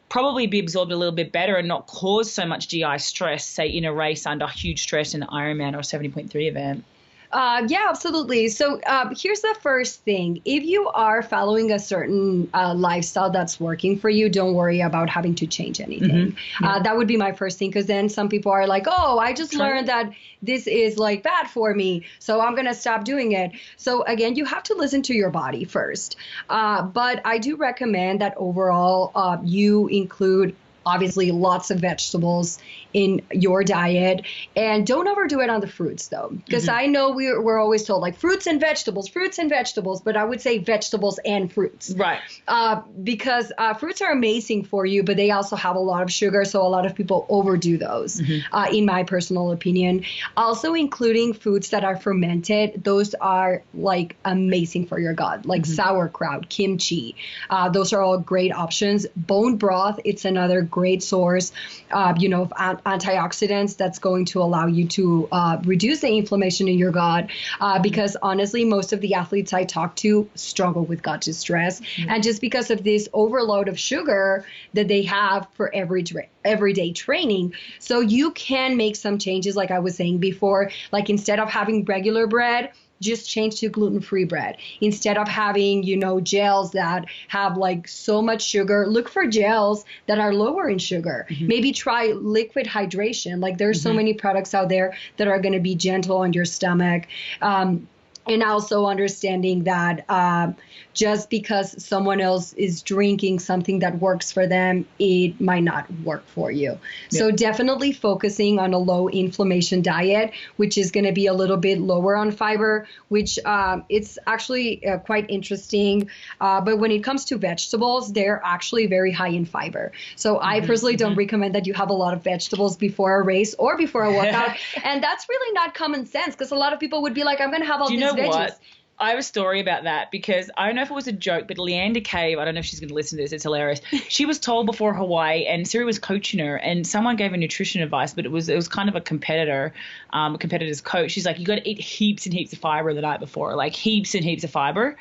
probably be absorbed a little bit better and not cause so much GI stress, say in a race under huge stress in an Ironman or 70.3 event? Yeah, absolutely. So here's the first thing. If you are following a certain lifestyle that's working for you, don't worry about having to change anything. Mm-hmm. Yeah. That would be my first thing, because then some people are like, oh, I just learned that this is like bad for me, so I'm going to stop doing it. So again, you have to listen to your body first. But I do recommend that overall you include obviously lots of vegetables in your diet, and don't overdo it on the fruits though, because I know we're always told like fruits and vegetables, but I would say vegetables and fruits, right? Because fruits are amazing for you, but they also have a lot of sugar, so a lot of people overdo those, in my personal opinion. Also including foods that are fermented, those are like amazing for your gut, like sauerkraut, kimchi, those are all great options. Bone broth, it's another great source, of antioxidants that's going to allow you to reduce the inflammation in your gut, because honestly, most of the athletes I talk to struggle with gut distress, and just because of this overload of sugar that they have for everyday training. So you can make some changes, like I was saying before, like instead of having regular bread, just change to gluten-free bread. Instead of having, gels that have like so much sugar, look for gels that are lower in sugar. Maybe try liquid hydration. Like there's so many products out there that are going to be gentle on your stomach. And also understanding that just because someone else is drinking something that works for them, it might not work for you. Yep. So definitely focusing on a low inflammation diet, which is going to be a little bit lower on fiber, which it's actually quite interesting. But when it comes to vegetables, they're actually very high in fiber. So I personally don't recommend that you have a lot of vegetables before a race or before a workout. And that's really not common sense, because a lot of people would be like, I'm going to have all these veggies. What? I have a story about that because I don't know if it was a joke, but Leander Cave, I don't know if she's going to listen to this, it's hilarious. She was told before Hawaii, and Siri was coaching her, and someone gave her nutrition advice, but it was kind of a competitor's coach. She's like, you got to eat heaps and heaps of fiber the night before, like heaps and heaps of fiber.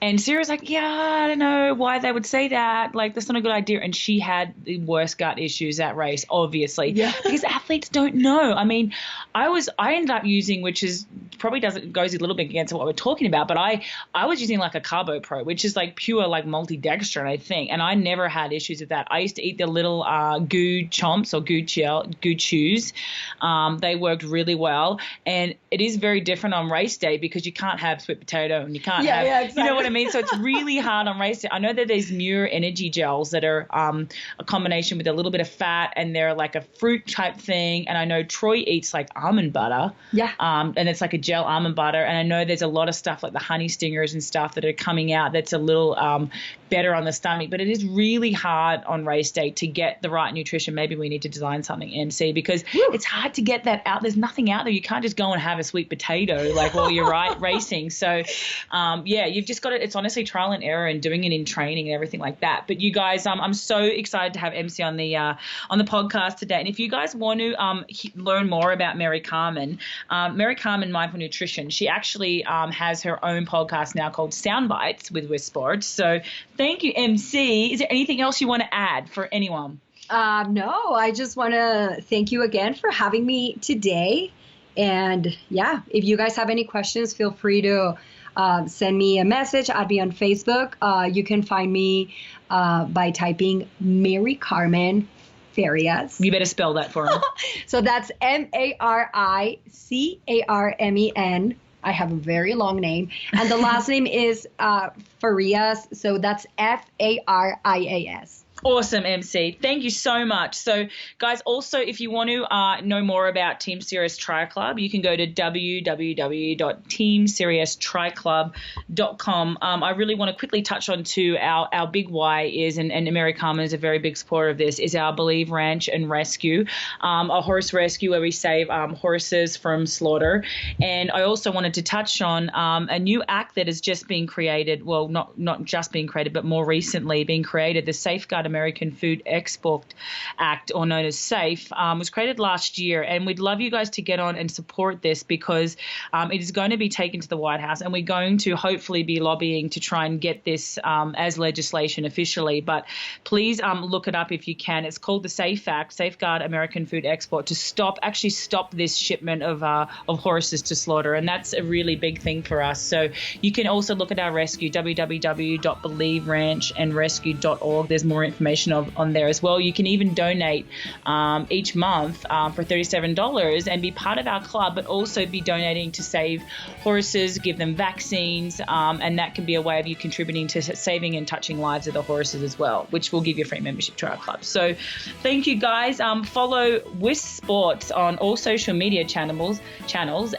And Sarah's like, yeah, I don't know why they would say that. Like, that's not a good idea. And she had the worst gut issues that race, obviously. Yeah. Because athletes don't know. I mean, I ended up using, which is probably goes a little bit against what we're talking about, but I was using like a Carbo Pro, which is like pure like multidextrin, I think. And I never had issues with that. I used to eat the little goo chomps or goo chews. They worked really well. And it is very different on race day because you can't have sweet potato and you can't have, exactly. You know what I mean? So it's really hard on race day. I know that there's newer energy gels that are a combination with a little bit of fat and they're like a fruit type thing. And I know Troy eats like almond butter. Yeah. And it's like a gel almond butter. And I know there's a lot of stuff like the honey stingers and stuff that are coming out that's a little better on the stomach. But it is really hard on race day to get the right nutrition. Maybe we need to design something, MC, because it's hard to get that out. There's nothing out there. You can't just go and have a sweet potato like while you're racing. So, you've just got to, it's honestly trial and error and doing it in training and everything like that. But you guys, I'm so excited to have MC on the podcast today. And if you guys want to learn more about Maricarmen, Maricarmen Mindful Nutrition, she actually has her own podcast now called Sound Bites with Sports. So thank you, MC. Is there anything else you want to add for anyone? No, I just want to thank you again for having me today. And if you guys have any questions, feel free to send me a message. I'll be on Facebook. You can find me by typing Maricarmen Farias. You better spell that for me. So that's Maricarmen. I have a very long name. And the last name is Farias. So that's Farias. Awesome, MC. Thank you so much. So, guys, also, if you want to know more about Team Sirius Tri Club, you can go to www.teamsiriustriclub.com. I really want to quickly touch on too, our big why is, and Maricarmen is a very big supporter of this, is our Believe Ranch and Rescue, a horse rescue where we save horses from slaughter. And I also wanted to touch on a new act that has just been created, well, not just been created, but more recently being created, the Safeguard American Food Export Act, or known as SAFE, was created last year, and we'd love you guys to get on and support this because it is going to be taken to the White House, and we're going to hopefully be lobbying to try and get this as legislation officially. But please look it up if you can. It's called the SAFE Act, Safeguard American Food Export, to stop this shipment of horses to slaughter, and that's a really big thing for us. So you can also look at our rescue, www.believeranchandrescue.org. There's more information on there as well. You can even donate each month for $37 and be part of our club, but also be donating to save horses, give them vaccines, and that can be a way of you contributing to saving and touching lives of the horses as well, which will give you a free membership to our club. So thank you, guys. Follow WIS Sports on all social media channels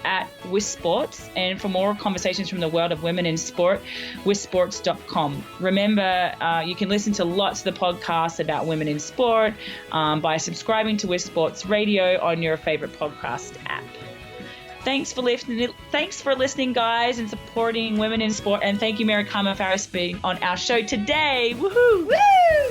at WIS Sports, and for more conversations from the world of women in sport, wisports.com. Remember, you can listen to lots of the podcasts about women in sport by subscribing to WIS Sports Radio on your favorite podcast app. Thanks for listening, guys, and supporting women in sport. And thank you, Maricarmen Farias, being on our show today. Woohoo! Woo!